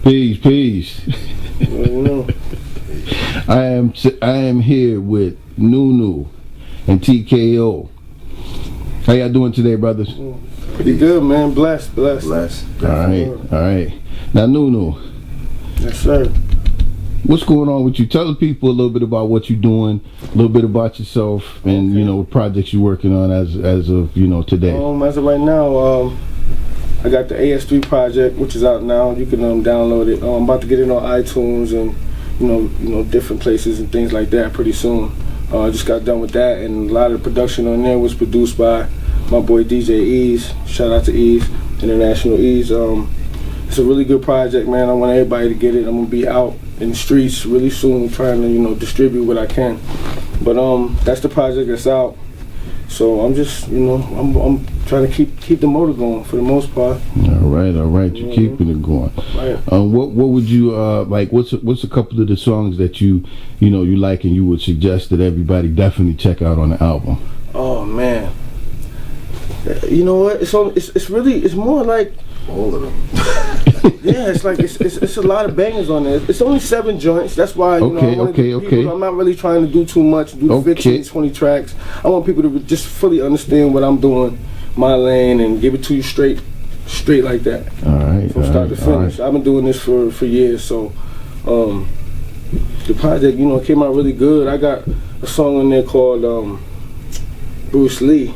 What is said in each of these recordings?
Peace. Well, you know. I am here with Nunu and TKO. How y'all doing today, brothers? Pretty good, man. Blessed. All right. Now, Nunu. Yes, sir. What's going on with you? Tell the people a little bit about what you're doing, a little bit about yourself, and Okay. what projects you're working on as of today. As of right now, I got the AS3 project, which is out now. You can download it. I'm about to get it on iTunes and different places and things like that pretty soon. I just got done with that, and a lot of the production on there was produced by my boy DJ Ease. Shout out to Ease, International Ease. It's a really good project, man. I want everybody to get it. I'm gonna be out in the streets really soon, trying to distribute what I can. But that's the project that's out. So I'm just I'm trying to keep the motor going for the most part. All right. You're keeping it going. Right. What would you like? What's a couple of the songs that you like and you would suggest that everybody definitely check out on the album? Oh man. You know what? It's more like all of them. Yeah, it's like it's a lot of bangers on there. It's only 7 joints. That's why Okay. I'm not really trying to do too much. Do 15, 20 tracks. I want people to just fully understand what I'm doing, my lane, and give it to you straight like that. All right. From start to finish. I've been doing this for years, so the project came out really good. I got a song on there called Bruce Lee.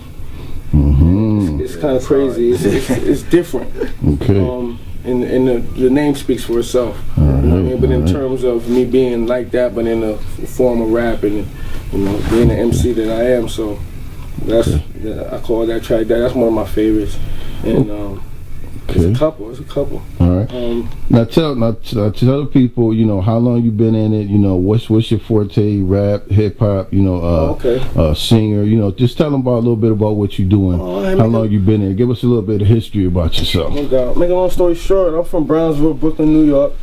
It's kind of crazy. It's different. Okay. And the name speaks for itself. All right, You know what I mean? But in right. terms of me being like that, but in a form of rap and being the MC that I am, so I call that track that. That's one of my favorites. And it's a couple. All right. Now tell the people, how long you been in it. What's your forte? Rap, hip hop. Singer. Just tell them about a little bit about what you're doing. How long you been in it. Give us a little bit of history about yourself. No doubt. Make a long story short, I'm from Brownsville, Brooklyn, New York.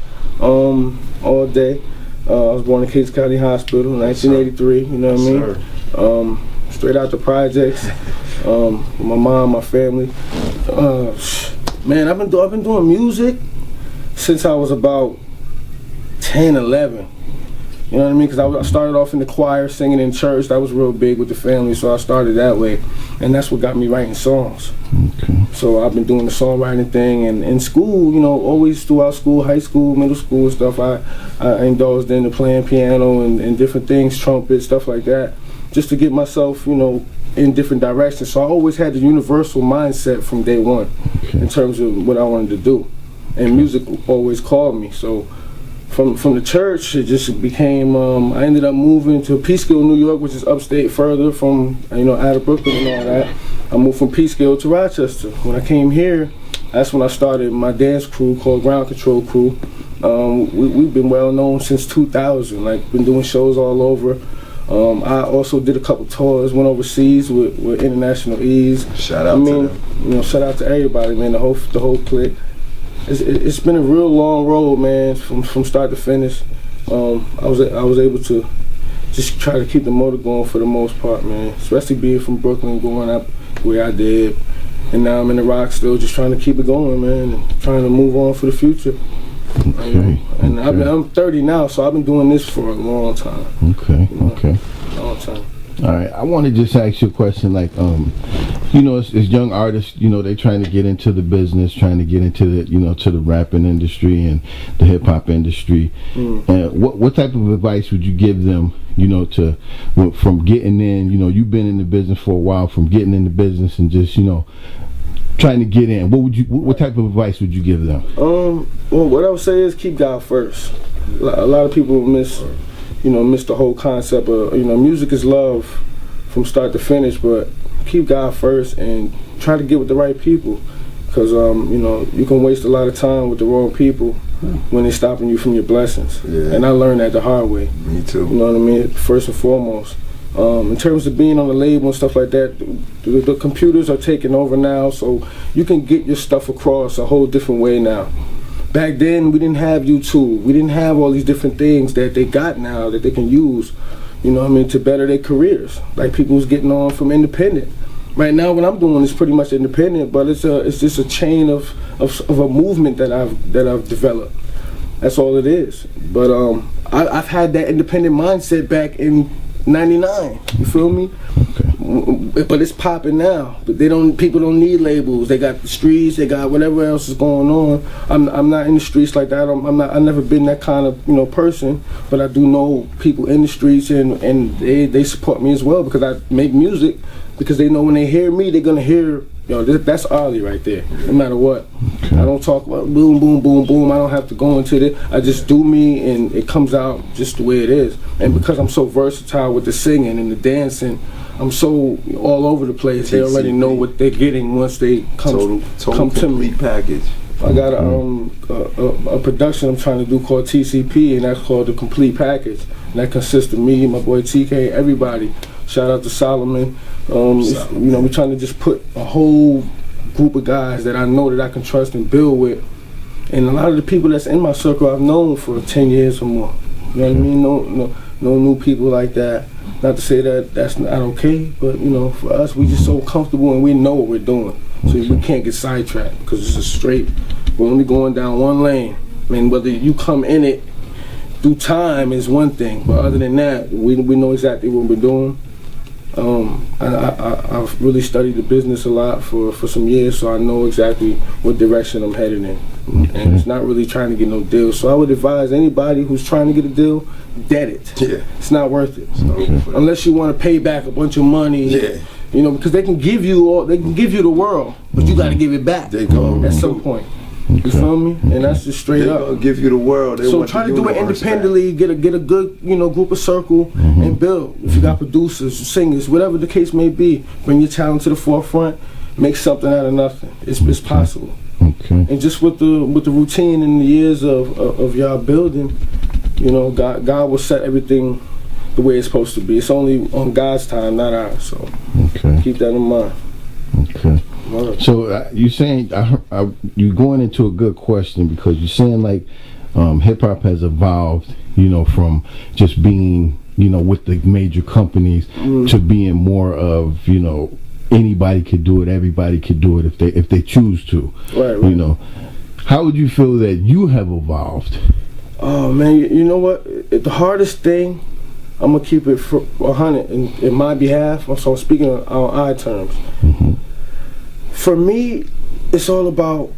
All day. I was born in Case County Hospital, 1983. You know what I mean? Straight out the projects. With my mom, my family. Man, I've been doing music since I was about 10, 11. You know what I mean? Because I started off in the choir, singing in church. That was real big with the family, so I started that way. And that's what got me writing songs. Okay. So I've been doing the songwriting thing. And in school, always throughout school, high school, middle school and stuff, I indulged into playing piano and different things, trumpet, stuff like that, just to get myself, in different directions. So I always had the universal mindset from day one in terms of what I wanted to do. And music always called me. So from the church, it just became, I ended up moving to Peekskill, New York, which is upstate further from, out of Brooklyn and all that. I moved from Peekskill to Rochester. When I came here, that's when I started my dance crew called Ground Control Crew. We've been well known since 2000, been doing shows all over. I also did a couple tours, went overseas with International Ease. Shout out to them. Shout out to everybody, man, the whole clique. It's been a real long road, man, from start to finish. I was able to just try to keep the motor going for the most part, man. Especially being from Brooklyn, growing up the way I did. And now I'm in the rock still, just trying to keep it going, man, and trying to move on for the future. Okay. And I'm 30 now, so I've been doing this for a long time. Okay. Long time. All right. I want to just ask you a question, as young artists, they trying to get into the business, trying to get into the, to the rapping industry and the hip hop industry. What type of advice would you give them, from getting in? You've been in the business for a while, from getting in the business and just, trying to get in. What type of advice would you give them? Well, what I would say is keep God first. A lot of people miss the whole concept of, music is love from start to finish, but keep God first and try to get with the right people, because you can waste a lot of time with the wrong people when they're stopping you from your blessings. And I learned that the hard way. Me too. You know what I mean? First and foremost. In terms of being on the label and stuff like that, the computers are taking over now, so you can get your stuff across a whole different way now. Back then, we didn't have YouTube. We didn't have all these different things that they got now that they can use, to better their careers. Like people who's getting on from independent. Right now, what I'm doing is pretty much independent, but it's just a chain of a movement that I've developed. That's all it is. But I've had that independent mindset back in '99. You feel me? Okay. But it's popping now. But people don't need labels. They got the streets. They got whatever else is going on. I'm not in the streets like that. I've never been that kind of person. But I do know people in the streets, and they support me as well because I make music. Because they know when they hear me, they're gonna hear, that's Ollie right there, no matter what. Okay. I don't talk about boom, boom, boom, boom. I don't have to go into it. I just do me, and it comes out just the way it is. And because I'm so versatile with the singing and the dancing, I'm so all over the place. They already know what they're getting once they come to me. Package. I got a production I'm trying to do called TCP, and that's called the Complete Package. And that consists of me, my boy TK, everybody. Shout out to Solomon. We're trying to just put a whole group of guys that I know that I can trust and build with. And a lot of the people that's in my circle I've known for 10 years or more. You know what I mean? No new people like that. Not to say that that's not okay, but for us, we just so comfortable and we know what we're doing. So we can't get sidetracked because it's a straight. We're only going down one lane. I mean, whether you come in it through time is one thing, but other than that, we know exactly what we're doing. I've really studied the business a lot for some years, so I know exactly what direction I'm headed in. Okay. And it's not really trying to get no deal. So I would advise anybody who's trying to get a deal, debt it. Yeah. It's not worth it. Okay. Unless you want to pay back a bunch of money. Yeah. Because they can give you the world, but you got to give it back They go at some point. You feel me? And that's just straight They're up. gonna give you the world. So try to do it independently. Get a good group of circle and build. If you got producers, singers, whatever the case may be, bring your talent to the forefront. Make something out of nothing. It's possible. Okay. And just with the routine and the years of y'all building, God will set everything the way it's supposed to be. It's only on God's time, not ours. So keep that in mind. Okay. So you're saying you're going into a good question because you're saying like hip hop has evolved, from just being with the major companies to being more of anybody could do it, everybody could do it if they choose to. Right. How would you feel that you have evolved? Oh man, you know what? The hardest thing, I'm gonna keep it 100 in my behalf. So I'm speaking on our terms. Mm-hmm. For me, it's all about,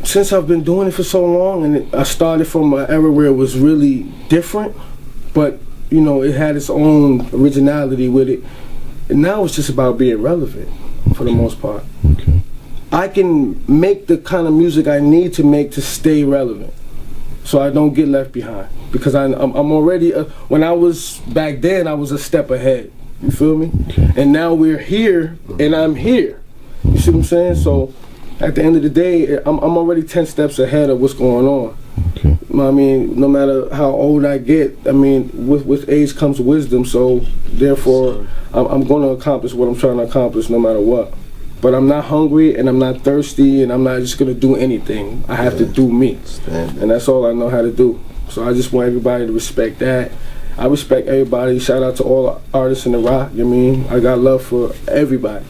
since I've been doing it for so long, and I started from an era where it was really different, but it had its own originality with it. And now it's just about being relevant for the most part. Okay. I can make the kind of music I need to make to stay relevant, so I don't get left behind. Because I'm already, when I was back then, I was a step ahead. You feel me? Okay. And now we're here, and I'm here. You see what I'm saying? So at the end of the day, I'm already 10 steps ahead of what's going on. Okay. I mean, no matter how old I get, I mean, with age comes wisdom. So therefore, I'm going to accomplish what I'm trying to accomplish no matter what. But I'm not hungry, and I'm not thirsty, and I'm not just going to do anything. I have to do me. And that's all I know how to do. So I just want everybody to respect that. I respect everybody. Shout out to all artists in the rock. You know what I mean? I got love for everybody.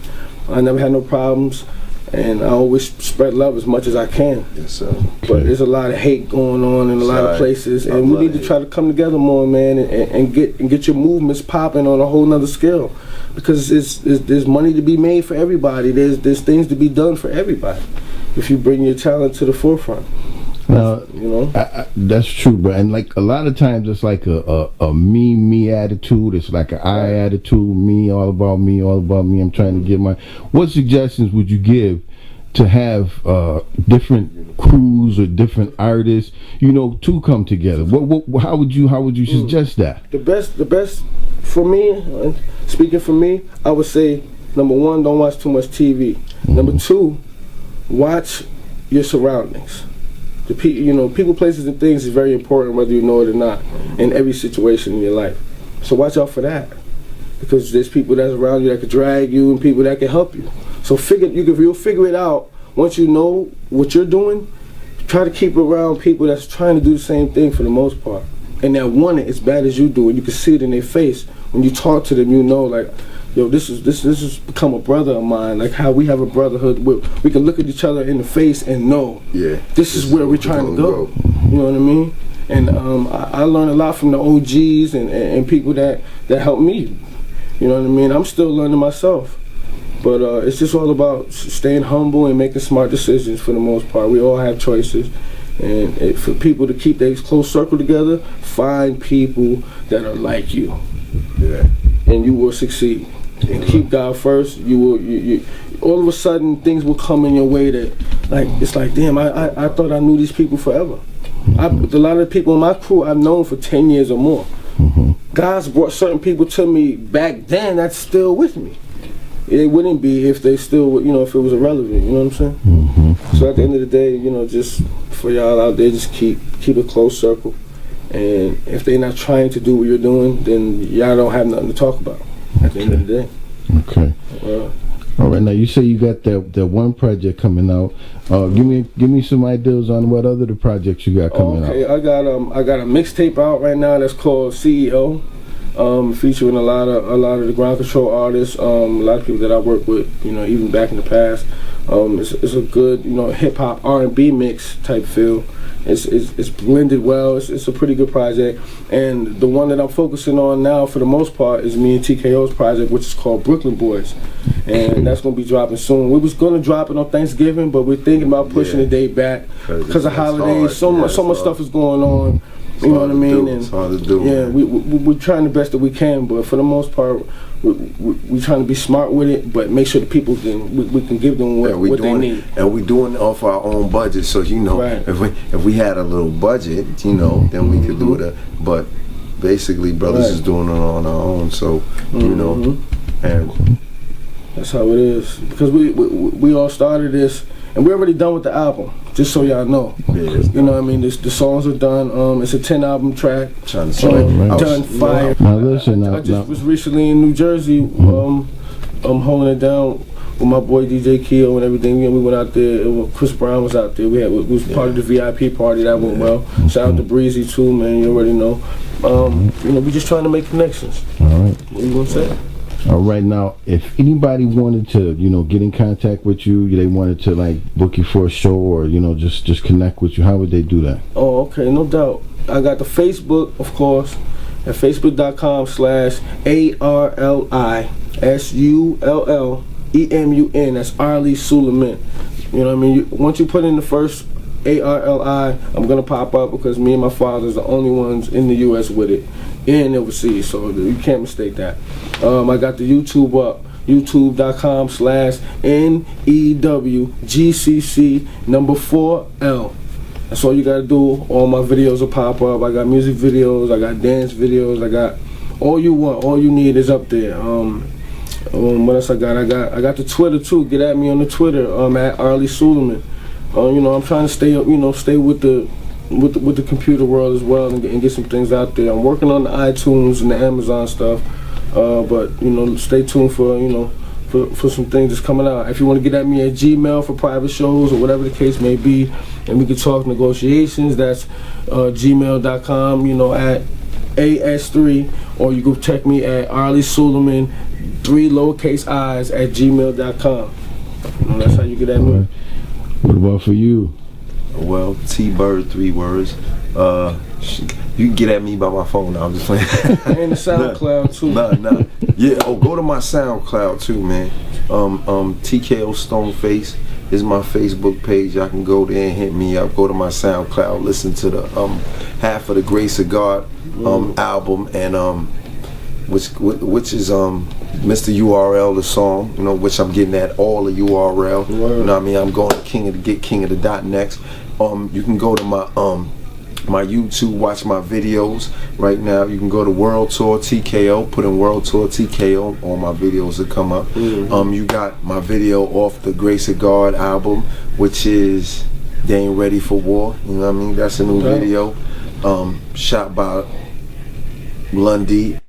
I never had no problems, and I always spread love as much as I can. Yes, sir. But there's a lot of hate going on in a lot of places, and we need to try to come together more, man, and get your movements popping on a whole nother scale, because there's money to be made for everybody. There's things to be done for everybody if you bring your talent to the forefront. Now, that's true, bro. And like a lot of times, it's like a me attitude. It's like an I attitude. Me, all about me, all about me. I'm trying to get my. What suggestions would you give to have different crews or different artists, to come together? How would you suggest that? The best for me, speaking for me, I would say number one, don't watch too much TV. Number two, watch your surroundings. People, places, and things is very important, whether you know it or not, in every situation in your life. So watch out for that, because there's people that's around you that could drag you, and people that can help you. So you'll figure it out once you know what you're doing. Try to keep around people that's trying to do the same thing for the most part, and that want it as bad as you do, and you can see it in their face when you talk to them. Like, yo, this has become a brother of mine. Like how we have a brotherhood where we can look at each other in the face and know, this is where we're trying to go. You know what I mean? And I learned a lot from the OGs and people that helped me. You know what I mean? I'm still learning myself. But it's just all about staying humble and making smart decisions for the most part. We all have choices. And for people to keep their close circle together, find people that are like you. Yeah. And you will succeed. And keep God first. You will. All of a sudden, things will come in your way that, like, it's like, damn, I thought I knew these people forever. A lot of the people in my crew I've known for 10 years or more. God's brought certain people to me back then that's still with me. It wouldn't be if they still, you know, if it was irrelevant. You know what I'm saying? So at the end of the day, you know, just for y'all out there, just keep a close circle. And if they're not trying to do what you're doing, then y'all don't have nothing to talk about at the end of the day. Okay. All right. Now you say you got that one project coming out. Give me some ideas on what other the projects you got coming out. Okay, I got a mixtape out right now that's called CEO. Featuring a lot of the ground control artists, a lot of people that I work with, you know, even back in the past. It's a good, you know, hip hop R&B mix type feel. It's blended well. It's a pretty good project. And the one that I'm focusing on now, for the most part, is me and TKO's project, which is called Brooklyn Boyz, and that's gonna be dropping soon. We was gonna drop it on Thanksgiving, but we're thinking about pushing the date back because of holidays. So much stuff is going on. You know what I mean? And it's hard to do. Yeah, we're trying the best that we can, but for the most part, we're trying to be smart with it, but make sure the people we can give them what they need. And we're doing it off our own budget, so you know, if we had a little budget, you know, then we could do it. But basically, brothers is doing it on our own, so you know, and that's how it is. Because we all started this. And we're already done with the album, just so y'all know. You know what I mean? The songs are done. It's a 10-album track. Done fire. Now listen, I just was recently in New Jersey. I'm holding it down with my boy DJ Keo and everything. We went out there. Chris Brown was out there. We was part of the VIP party. That went well. Shout out to Breezy too, man. You already know. You know, we just trying to make connections. All right. What you gonna say? All right, now, if anybody wanted to, you know, get in contact with you, they wanted to, like, book you for a show or, you know, just connect with you, how would they do that? Oh, okay, no doubt. I got the Facebook, of course, at facebook.com/ARLISULLEMUN. That's Arlie Suleiman. You know what I mean? Once you put in the first ARLI, I'm going to pop up because me and my father is the only ones in the U.S. with it and overseas, so you can't mistake that. I got the YouTube up, youtube.com/NEWGCC4L. That's all you gotta do. All my videos will pop up. I got music videos, I got dance videos, I got all you want, all you need is up there. What else I got? I got the Twitter too. Get at me on the Twitter, at Arlie Suleiman. You know, I'm trying to stay with the computer world as well and get some things out there. I'm working on the iTunes and the Amazon stuff. But you know, stay tuned for for some things that's coming out. If you want to get at me at Gmail for private shows or whatever the case may be, and we can talk negotiations, that's gmail.com. You know, at AS3, or you can check me at Arlie Suleiman 3 lowercase i's at gmail.com. You know, that's how you get at me. What about for you? Well, T-Bird, 3 words. You can get at me by my phone now. I'm just playing. And the SoundCloud too. Nah. Yeah. Oh, go to my SoundCloud too, man. TKO Stoneface is my Facebook page. I can go there and hit me up. Go to my SoundCloud. Listen to the Half of the Grace of God album, and which is Mr. URL, the song, you know, which I'm getting at all the URL. You know what I mean? I'm going to King of the Dot next. You can go to my YouTube, watch my videos right now. You can go to World Tour TKO, put in World Tour TKO, all my videos will come up. You got my video off the Grace of God album, which is They Ain't Ready for War. You know what I mean? That's a new video. Shot by Lundy